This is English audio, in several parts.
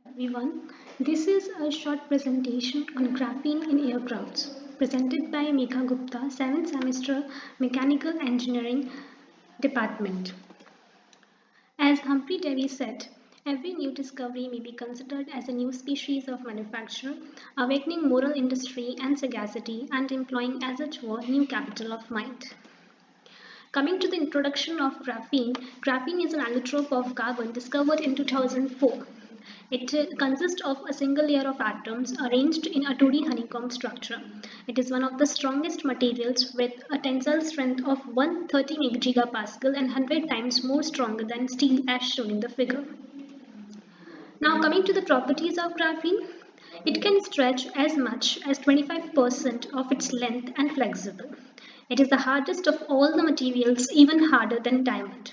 Everyone, this is a short presentation on graphene in aircrafts presented by Megha Gupta, 7th semester Mechanical Engineering Department. As Humphrey Davy said, every new discovery may be considered as a new species of manufacture, awakening moral industry and sagacity and employing as it were new capital of mind. Coming to the introduction of graphene, graphene is an allotrope of carbon discovered in 2004. It consists of a single layer of atoms arranged in a 2D honeycomb structure. It is one of the strongest materials with a tensile strength of 130 gigapascal and 100 times more stronger than steel as shown in the figure. Now coming to the properties of graphene, it can stretch as much as 25% of its length and flexible. It is the hardest of all the materials, even harder than diamond.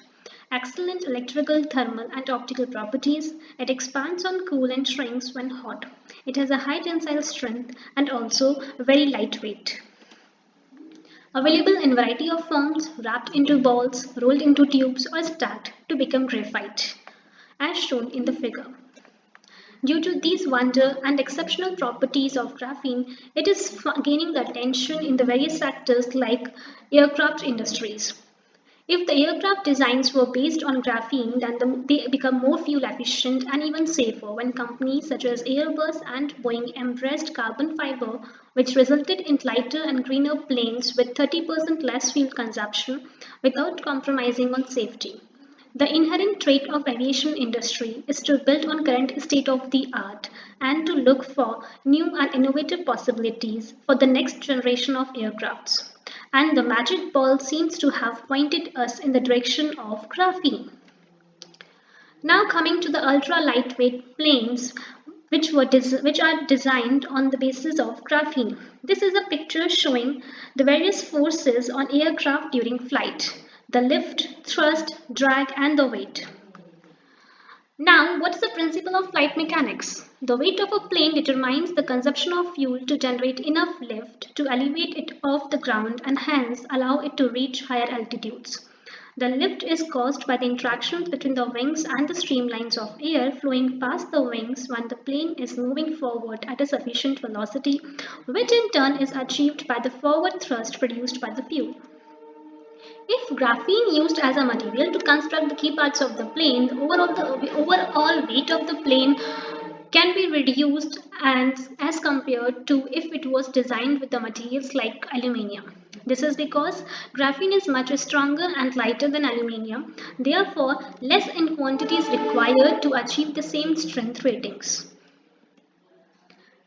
Excellent electrical, thermal and optical properties. It expands on cool and shrinks when hot. It has a high tensile strength and also very lightweight. Available in variety of forms, wrapped into balls, rolled into tubes or stacked to become graphite, as shown in the figure. Due to these wonder and exceptional properties of graphene, it is gaining the attention in the various sectors like aircraft industries. If the aircraft designs were based on graphene, then they become more fuel efficient and even safer when companies such as Airbus and Boeing embraced carbon fiber, which resulted in lighter and greener planes with 30% less fuel consumption without compromising on safety. The inherent trait of aviation industry is to build on current state of the art and to look for new and innovative possibilities for the next generation of aircrafts. And the magic ball seems to have pointed us in the direction of graphene. Now coming to the ultra lightweight planes which are designed on the basis of graphene. This is a picture showing the various forces on aircraft during flight, the lift, thrust, drag and the weight. Now, what is the principle of flight mechanics? The weight of a plane determines the consumption of fuel to generate enough lift to elevate it off the ground and hence allow it to reach higher altitudes. The lift is caused by the interactions between the wings and the streamlines of air flowing past the wings when the plane is moving forward at a sufficient velocity, which in turn is achieved by the forward thrust produced by the fuel. If graphene used as a material to construct the key parts of the plane, the overall weight of the plane can be reduced as compared to if it was designed with the materials like aluminium. This is because graphene is much stronger and lighter than aluminium, therefore less in quantities required to achieve the same strength ratings.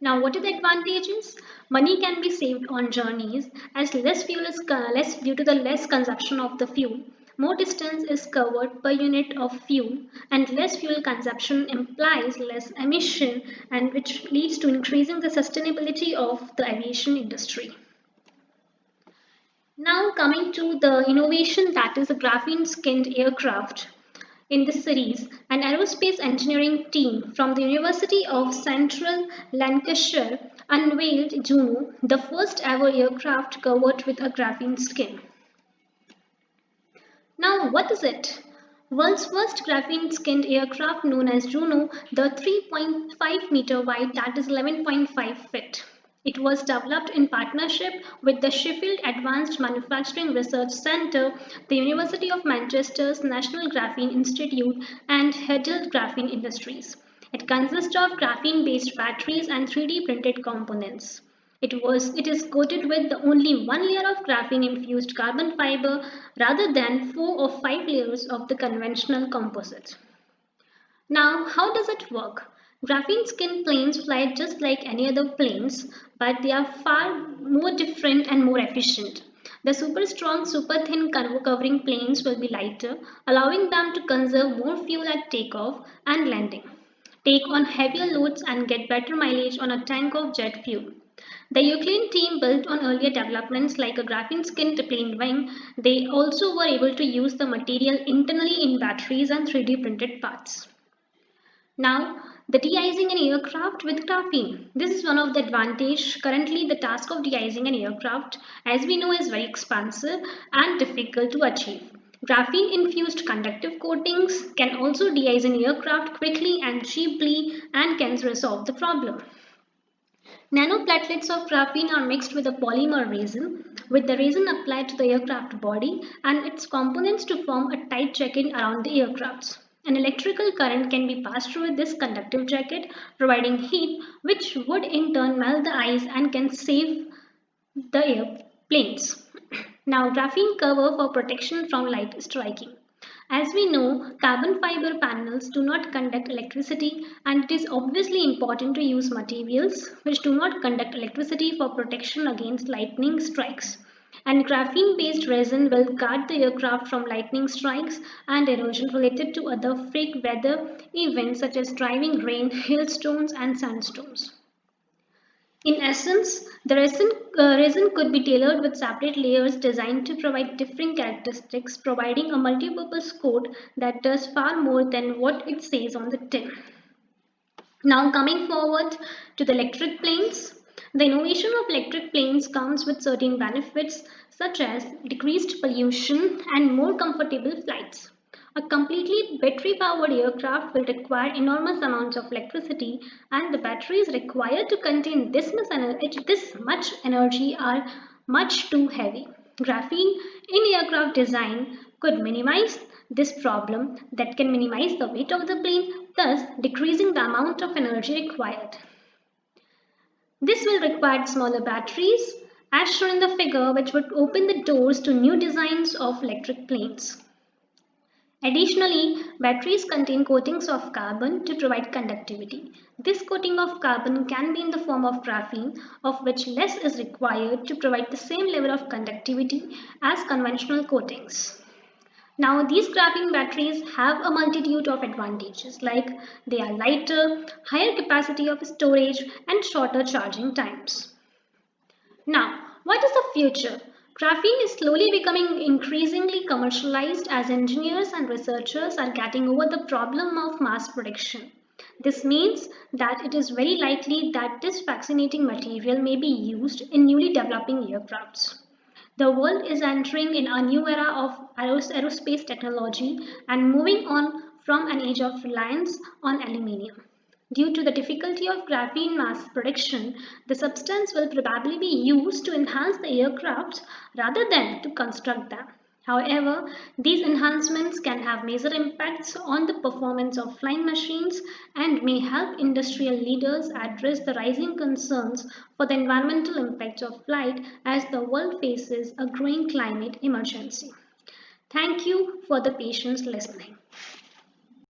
Now, what are the advantages? Money can be saved on journeys as less fuel is less due to the less consumption of the fuel. More distance is covered per unit of fuel, and less fuel consumption implies less emission, and which leads to increasing the sustainability of the aviation industry. Now, coming to the innovation that is a graphene skinned aircraft. In this series, an aerospace engineering team from the University of Central Lancashire unveiled Juno, the first ever aircraft covered with a graphene skin. Now, what is it? World's first graphene skinned aircraft known as Juno, the 3.5 meter wide, that is 11.5 feet. It was developed in partnership with the Sheffield Advanced Manufacturing Research Centre, the University of Manchester's National Graphene Institute, and Hedel Graphene Industries. It consists of graphene-based batteries and 3D printed components. It is coated with the only one layer of graphene infused carbon fiber rather than 4 or 5 layers of the conventional composite. Now, how does it work? Graphene skin planes fly just like any other planes, but they are far more different and more efficient. The super strong, super thin covering planes will be lighter, allowing them to conserve more fuel at takeoff and landing, take on heavier loads and get better mileage on a tank of jet fuel. The Euclid team built on earlier developments like a graphene skinned plane wing. They also were able to use the material internally in batteries and 3D printed parts. Now, the de-icing an aircraft with graphene. This is one of the advantage. Currently, the task of de-icing an aircraft, as we know, is very expensive and difficult to achieve. Graphene-infused conductive coatings can also de-ice an aircraft quickly and cheaply and can resolve the problem. Nanoplatelets of graphene are mixed with a polymer resin, with the resin applied to the aircraft body and its components to form a tight jacket around the aircrafts. An electrical current can be passed through this conductive jacket, providing heat, which would in turn melt the ice and can save the airplanes. Now, graphene cover for protection from light striking. As we know, carbon fiber panels do not conduct electricity, and it is obviously important to use materials which do not conduct electricity for protection against lightning strikes. And graphene-based resin will guard the aircraft from lightning strikes and erosion related to other freak weather events such as driving rain, hailstones, and sandstorms. In essence, the resin could be tailored with separate layers designed to provide different characteristics, providing a multi-purpose coat that does far more than what it says on the tin. Now coming forward to the electric planes. The innovation of electric planes comes with certain benefits such as decreased pollution and more comfortable flights. A completely battery-powered aircraft will require enormous amounts of electricity, and the batteries required to contain this much energy are much too heavy. Graphene in aircraft design could minimize this problem that can minimize the weight of the plane, thus decreasing the amount of energy required. This will require smaller batteries, as shown in the figure, which would open the doors to new designs of electric planes. Additionally, batteries contain coatings of carbon to provide conductivity. This coating of carbon can be in the form of graphene, of which less is required to provide the same level of conductivity as conventional coatings. Now, these graphene batteries have a multitude of advantages, like they are lighter, higher capacity of storage, and shorter charging times. Now, what is the future? Graphene is slowly becoming increasingly commercialized as engineers and researchers are getting over the problem of mass production. This means that it is very likely that this fascinating material may be used in newly developing aircrafts. The world is entering in a new era of aerospace technology and moving on from an age of reliance on aluminium. Due to the difficulty of graphene mass production, the substance will probably be used to enhance the aircraft rather than to construct them. However, these enhancements can have major impacts on the performance of flying machines and may help industrial leaders address the rising concerns for the environmental impacts of flight as the world faces a growing climate emergency. Thank you for the patience listening.